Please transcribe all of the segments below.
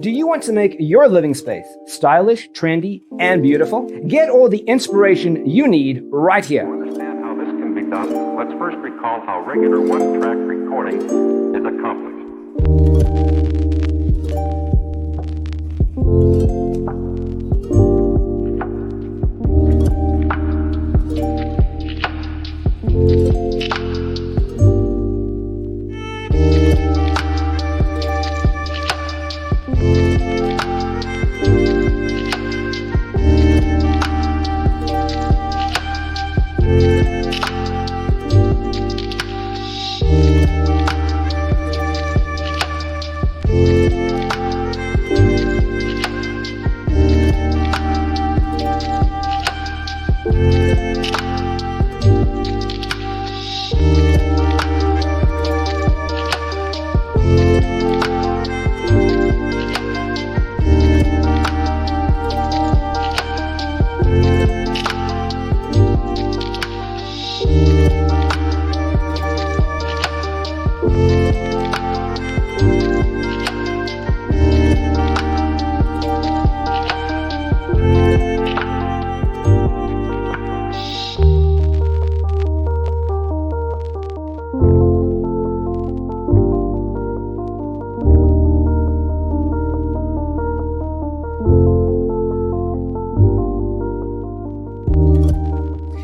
Do you want to make your living space stylish, trendy, and beautiful? Get all the inspiration you need right here. To understand how this can be done, let's first recall how regular one-track recording is accomplished.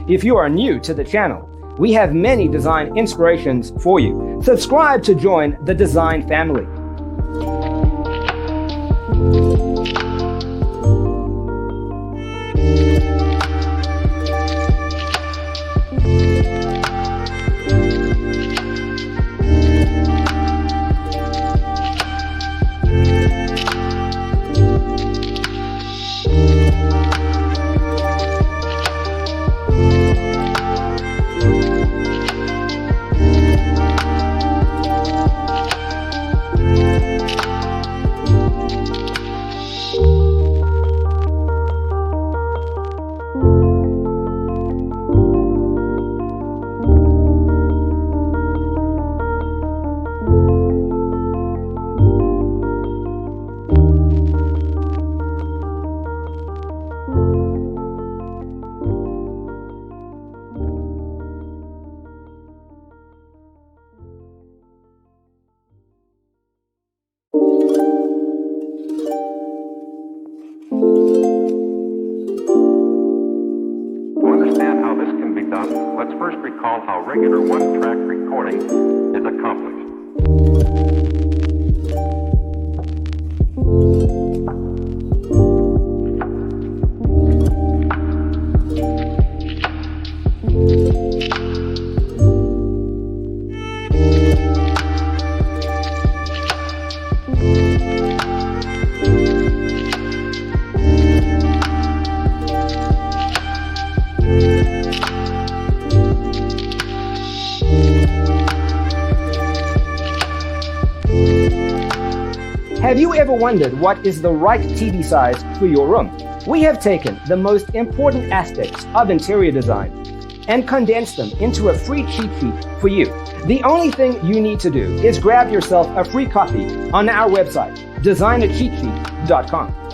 If you are new to the channel, we have many design inspirations for you. Subscribe to join the design family. Let's first recall how regular one-track recording is accomplished. Have you ever wondered what is the right TV size for your room? We have taken the most important aspects of interior design and condensed them into a free cheat sheet for you. The only thing you need to do is grab yourself a free copy on our website, designercheatsheet.com.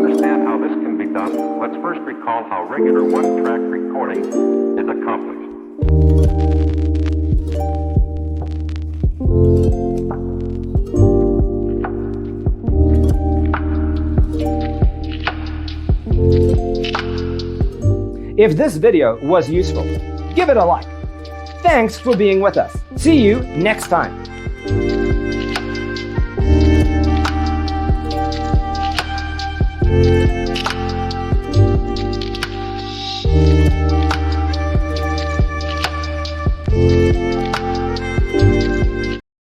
understand how this can be done, let's first recall how regular one-track recording is accomplished. If this video was useful, give it a like. Thanks for being with us. See you next time.